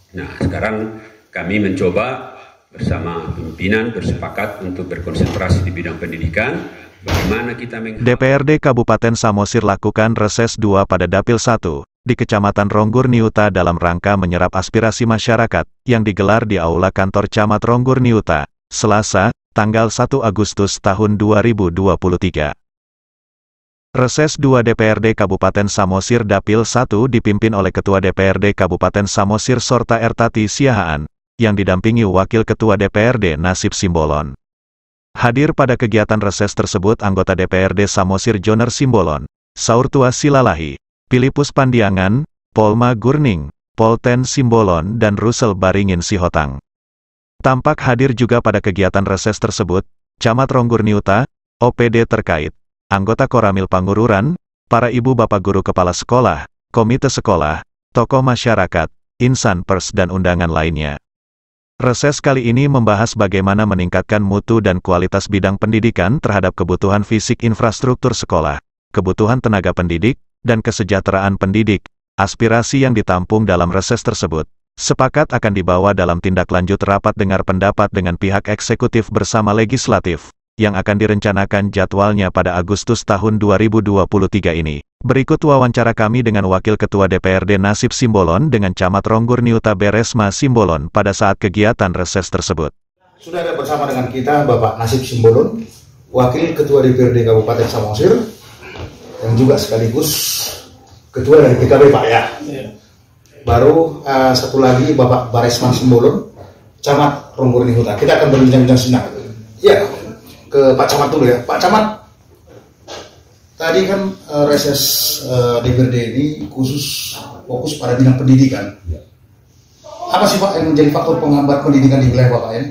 Nah, sekarang kami mencoba bersama pimpinan bersepakat untuk berkonsentrasi di bidang pendidikan. Bagaimana kita DPRD Kabupaten Samosir lakukan reses 2 pada Dapil 1 di Kecamatan Ronggur Niuta dalam rangka menyerap aspirasi masyarakat yang digelar di Aula Kantor Camat Ronggur Niuta, Selasa, tanggal 1 Agustus tahun 2023. Reses 2 DPRD Kabupaten Samosir Dapil 1 dipimpin oleh Ketua DPRD Kabupaten Samosir Sorta Ertati Siahaan, yang didampingi Wakil Ketua DPRD Nasib Simbolon. Hadir pada kegiatan reses tersebut anggota DPRD Samosir Joner Simbolon, Saurtua Silalahi, Pilipus Pandiangan, Polma Gurning, Polten Simbolon dan Rusel Baringin Sihotang. Tampak hadir juga pada kegiatan reses tersebut, Camat Ronggur Niuta, OPD terkait, anggota Koramil Pangururan, para ibu bapak guru kepala sekolah, komite sekolah, tokoh masyarakat, insan pers dan undangan lainnya. Reses kali ini membahas bagaimana meningkatkan mutu dan kualitas bidang pendidikan terhadap kebutuhan fisik infrastruktur sekolah, kebutuhan tenaga pendidik, dan kesejahteraan pendidik. Aspirasi yang ditampung dalam reses tersebut sepakat akan dibawa dalam tindak lanjut rapat dengar pendapat dengan pihak eksekutif bersama legislatif, yang akan direncanakan jadwalnya pada Agustus tahun 2023 ini. Berikut wawancara kami dengan Wakil Ketua DPRD Nasib Simbolon dengan Camat Ronggur Niuta Beresma Simbolon pada saat kegiatan reses tersebut. Sudah ada bersama dengan kita Bapak Nasib Simbolon, Wakil Ketua DPRD Kabupaten Samosir, yang juga sekaligus Ketua dari PKB Pak ya. Baru satu lagi Bapak Beresma Simbolon, Camat Ronggur Niuta. Kita akan berbincang-bincang senang. Ya, ke Pak Camat dulu ya. Pak Camat, tadi kan reses DPRD ini fokus pada bidang pendidikan. Apa sih Pak yang menjadi faktor penghambat pendidikan di wilayah Bapak ini?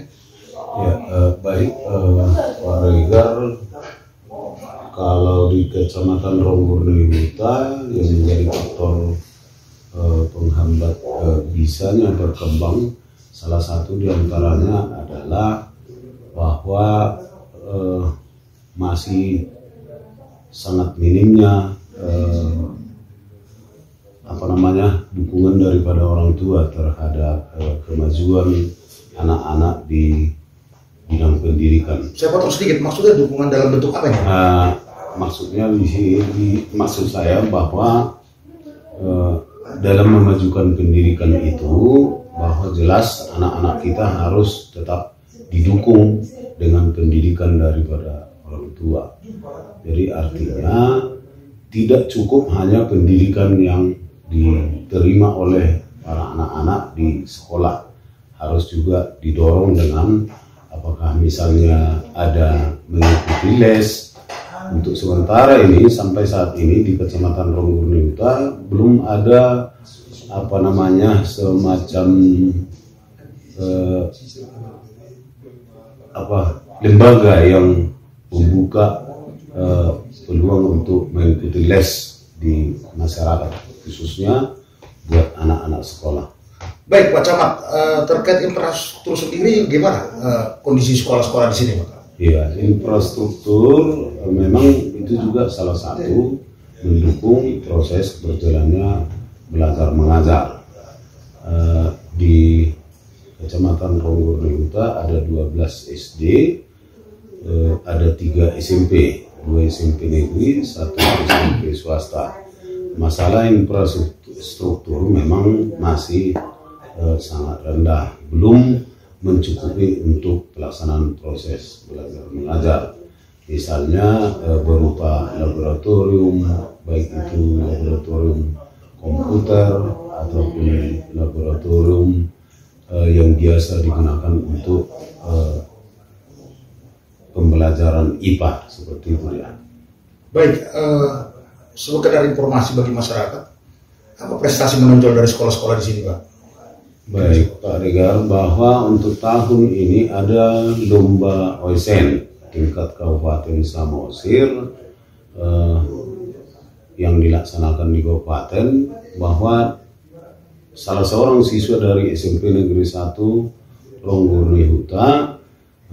Ya, baik Pak Regar, kalau di Kecamatan Ronggur Niuta yang menjadi faktor penghambat bisanya berkembang, salah satu diantaranya adalah bahwa masih sangat minimnya dukungan daripada orang tua terhadap kemajuan anak-anak di bidang pendidikan. Saya potong sedikit, maksudnya dukungan dalam bentuk apa ini? Maksudnya maksud saya bahwa dalam memajukan pendidikan itu, bahwa jelas anak-anak kita harus tetap didukung dengan pendidikan daripada orang tua. Jadi artinya tidak cukup hanya pendidikan yang diterima oleh para anak-anak di sekolah, harus juga didorong dengan apakah misalnya ada mengikuti les. Untuk sementara ini sampai saat ini di Kecamatan Ronggur Niuta belum ada semacam lembaga yang membuka peluang untuk mengikuti les di masyarakat, khususnya buat anak-anak sekolah. Baik Pak Camat, terkait infrastruktur sendiri gimana kondisi sekolah-sekolah di sini Pak? Ya, infrastruktur memang itu juga salah satu mendukung proses berjalannya belajar mengajar. Di Kecamatan Ronggur Niuta ada 12 SD, ada 3 SMP, 2 SMP negeri, 1 SMP swasta. Masalah infrastruktur memang masih sangat rendah, belum mencukupi untuk pelaksanaan proses belajar mengajar. Misalnya berupa laboratorium, baik itu laboratorium komputer ataupun laboratorium yang biasa digunakan untuk pembelajaran IPA seperti itu ya. Baik, sekedar informasi bagi masyarakat, apa prestasi menonjol dari sekolah-sekolah di sini Pak? Baik Pak Regar, bahwa untuk tahun ini ada lomba OSN tingkat Kabupaten Samosir yang dilaksanakan di kabupaten, bahwa salah seorang siswa dari SMP Negeri 1 Ronggur Niuta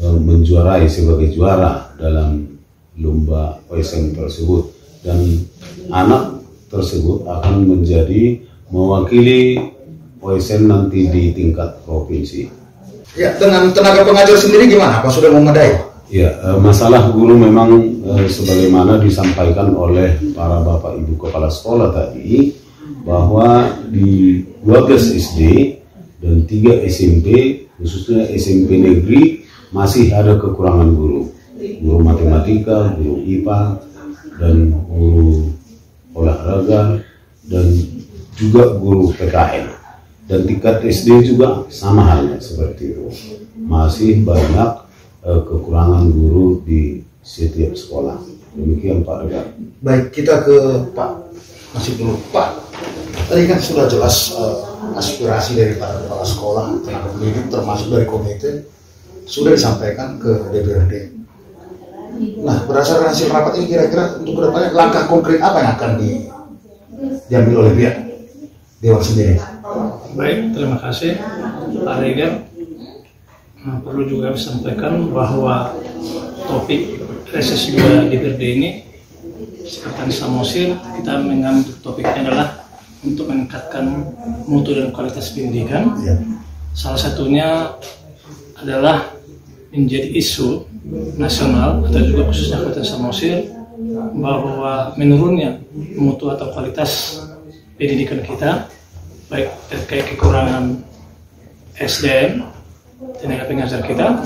menjuarai sebagai juara dalam lomba OSN tersebut, dan anak tersebut akan menjadi mewakili OSN nanti di tingkat provinsi. Ya, dengan tenaga pengajar sendiri gimana? Apa sudah memadai? Ya, masalah guru memang sebagaimana disampaikan oleh para Bapak Ibu Kepala Sekolah tadi, bahwa di 12 SD dan 3 SMP, khususnya SMP negeri, masih ada kekurangan guru. Guru matematika, guru IPA, dan guru olahraga, dan juga guru PKN. Dan tingkat SD juga sama halnya seperti itu. Masih banyak kekurangan guru di setiap sekolah. Demikian Pak Regar. Baik, kita ke Pak Nasib dulu. Pak, tadi kan sudah jelas aspirasi dari para kepala sekolah, tenaga pendidik, termasuk dari komite, sudah disampaikan ke DPRD. Nah, berdasarkan hasil rapat ini kira-kira untuk kedepannya langkah konkret apa yang akan diambil oleh pihak Dewan sendiri? Baik, terima kasih Pak Regar. Nah, perlu juga disampaikan bahwa topik reses 2 DPRD ini, Sekretaris Samosir, kita mengambil topiknya adalah untuk meningkatkan mutu dan kualitas pendidikan. Ya. Salah satunya adalah menjadi isu nasional atau juga khususnya Kabupaten Samosir, bahwa menurunnya mutu atau kualitas pendidikan kita, baik terkait kekurangan SDM, tenaga pengajar kita,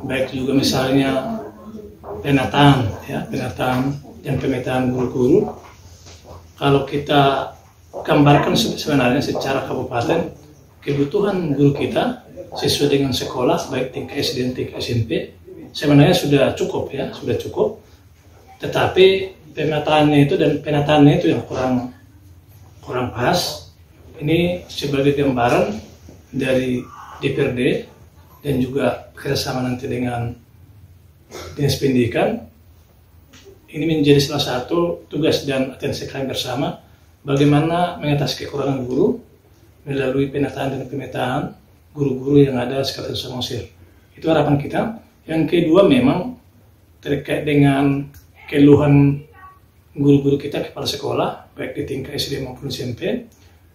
baik juga misalnya penataan dan pemetaan guru-guru. Kalau kita gambarkan sebenarnya secara kabupaten, kebutuhan guru kita sesuai dengan sekolah, baik tingkat SD dan tingkat SMP, sebenarnya sudah cukup. Tetapi pemetaannya itu yang kurang pas. Ini sebagai gambaran dari DPRD dan juga kerjasama nanti dengan Dinas Pendidikan. Ini menjadi salah satu tugas dan atensi kami bersama, bagaimana mengatasi kekurangan guru melalui penataan dan pemetaan guru-guru yang ada di Kabupaten Samosir. Itu harapan kita. Yang kedua memang terkait dengan keluhan guru-guru kita, kepala sekolah, baik di tingkat SD maupun SMP,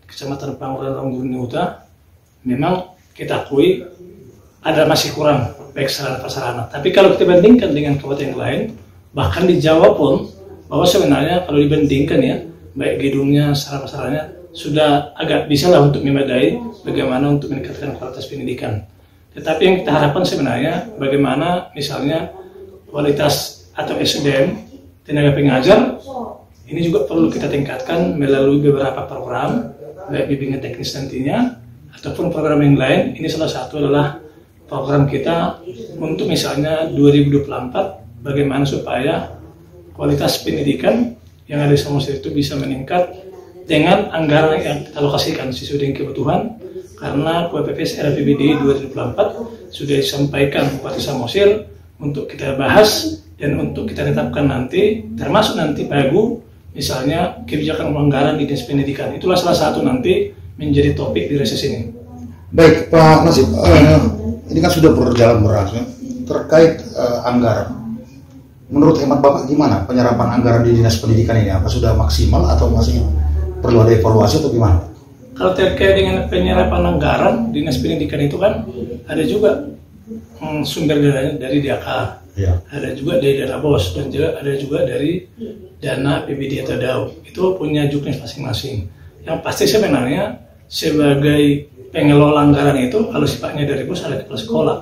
Kecamatan Panguran Ronggur Niuta, memang kita akui ada masih kurang baik sarana prasarana. Tapi kalau kita bandingkan dengan kabupaten yang lain, bahkan di Jawa pun, bahwa sebenarnya kalau dibandingkan ya, baik gedungnya, sarana prasarananya sudah agak bisa lah untuk memadai bagaimana untuk meningkatkan kualitas pendidikan. Tetapi yang kita harapkan sebenarnya bagaimana misalnya kualitas atau SDM tenaga pengajar ini juga perlu kita tingkatkan melalui beberapa program, baik bimbingan teknis nantinya ataupun program yang lain. Ini salah satu adalah program kita untuk misalnya 2024 bagaimana supaya kualitas pendidikan yang ada di Samosir itu bisa meningkat dengan anggaran yang kita alokasikan sesuai dengan kebutuhan. Karena KPPS RAPBD 2024 sudah disampaikan Bupati Samosir untuk kita bahas dan untuk kita tetapkan nanti, termasuk nanti Pagu misalnya kebijakan anggaran di Dinas Pendidikan. Itulah salah satu nanti menjadi topik di reses ini. Baik Pak Nasib, ini kan sudah berjalan berlangsung terkait anggaran. Menurut hemat Bapak gimana penyerapan anggaran di Dinas Pendidikan ini? Apa sudah maksimal atau masih perlu ada evaluasi atau gimana? Kalau terkait dengan penyerapan anggaran Dinas Pendidikan itu kan ada juga sumber dananya dari DAK, ya. Ada juga dari dana BOS dan juga ada juga dari dana PBD atau DAU. Itu punya juknis masing-masing. Yang pasti sebenarnya sebagai pengelola anggaran itu kalau sifatnya dari BOS ada kepala sekolah.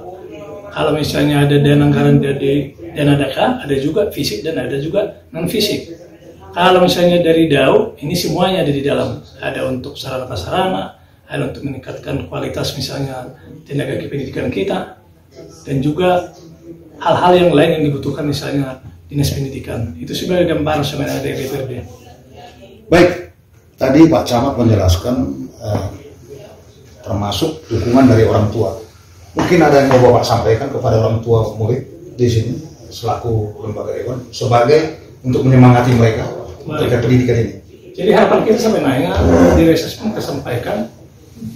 Kalau misalnya ada dana anggaran dari dana DAK, ada juga fisik dan ada juga non fisik. Kalau misalnya dari DAU, ini semuanya ada di dalam. Ada untuk sarana prasarana, ada untuk meningkatkan kualitas misalnya tenaga kependidikan kita, dan juga hal-hal yang lain yang dibutuhkan misalnya Dinas Pendidikan. Itu sebagai gambaran sebenarnya dari DPRD. Baik, tadi Pak Camat menjelaskan termasuk dukungan dari orang tua. Mungkin ada yang mau Bapak sampaikan kepada orang tua murid di sini selaku lembaga Dewan sebagai untuk menyemangati mereka terkait pendidikan ini. Jadi harapan kita sebenarnya di reses pun kita sampaikan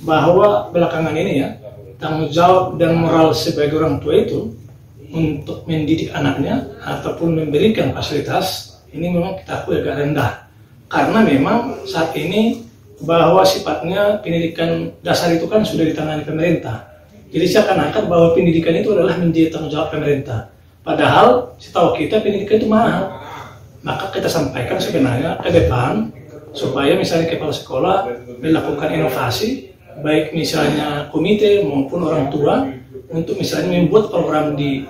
bahwa belakangan ini ya tanggung jawab dan moral sebagai orang tua itu untuk mendidik anaknya ataupun memberikan fasilitas ini memang kita akui agak rendah, karena memang saat ini bahwa sifatnya pendidikan dasar itu kan sudah ditangani pemerintah. Jadi seakan-akan bahwa pendidikan itu adalah menjadi tanggung jawab pemerintah. Padahal setahu kita pendidikan itu mahal. Maka kita sampaikan sebenarnya ke depan supaya misalnya kepala sekolah melakukan inovasi, baik misalnya komite maupun orang tua untuk misalnya membuat program di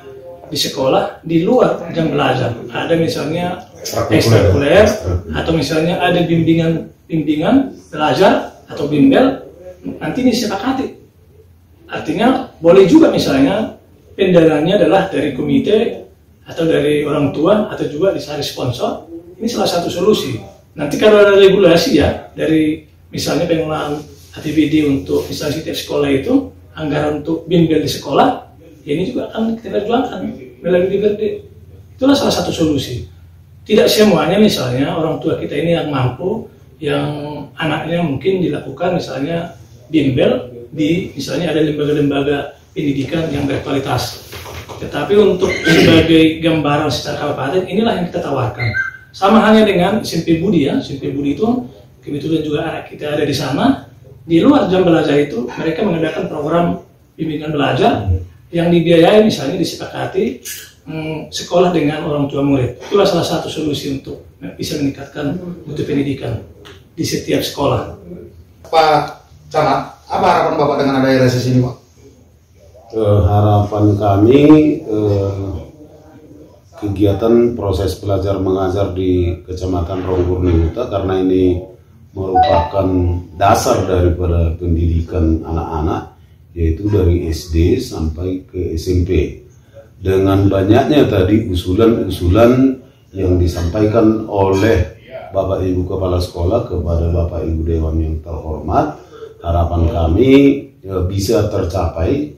sekolah di luar jam belajar. Ada misalnya ekstrakurikuler atau misalnya ada bimbingan belajar atau bimbel, nanti disepakati. Artinya boleh juga misalnya pendananya adalah dari komite atau dari orang tua atau juga dari sponsor. Ini salah satu solusi. Nanti kalau ada regulasi ya dari misalnya pengelolaan APBD untuk misalnya setiap sekolah itu, anggaran untuk bimbel di sekolah, ini juga akan kita perjuangkan melalui DPRD. Itulah salah satu solusi. Tidak semuanya misalnya orang tua kita ini yang mampu, yang anaknya mungkin dilakukan misalnya bimbel di misalnya ada lembaga-lembaga pendidikan yang berkualitas. Tetapi untuk sebagai gambaran secara kabupaten, inilah yang kita tawarkan. Sama halnya dengan SMP Budi ya. SMP Budi itu kebetulan juga anak kita ada di sana. Di luar jam belajar itu mereka mengadakan program bimbingan belajar yang dibiayai misalnya disepakati sekolah dengan orang tua murid. Itulah salah satu solusi untuk bisa meningkatkan mutu pendidikan di setiap sekolah. Pak Camat, apa harapan Bapak dengan adanya reses ini, Pak? Harapan kami kegiatan proses belajar mengajar di Kecamatan Ronggur Niuta, karena ini merupakan dasar daripada pendidikan anak-anak, yaitu dari SD sampai ke SMP. Dengan banyaknya tadi usulan-usulan yang disampaikan oleh Bapak Ibu Kepala Sekolah kepada Bapak Ibu Dewan yang terhormat, harapan kami bisa tercapai.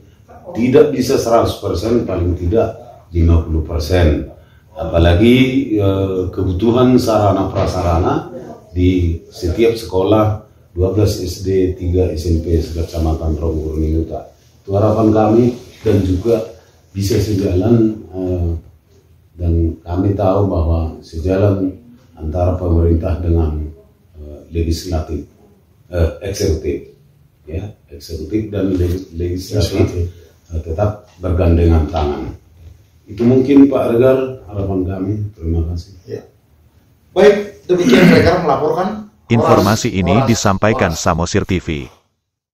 Tidak bisa 100%, paling tidak 50%. Apalagi kebutuhan sarana prasarana di setiap sekolah 12 SD, 3 SMP Kecamatan Ronggur Niuta. Itu harapan kami, dan juga bisa sejalan, dan kami tahu bahwa sejalan antara pemerintah dengan legislatif, eksekutif, ya, eksekutif dan legislatif tetap bergandengan tangan. Itu mungkin Pak Regar harapan kami. Terima kasih. Ya. Baik, demikian Regar melaporkan. Informasi ini disampaikan Samosir TV.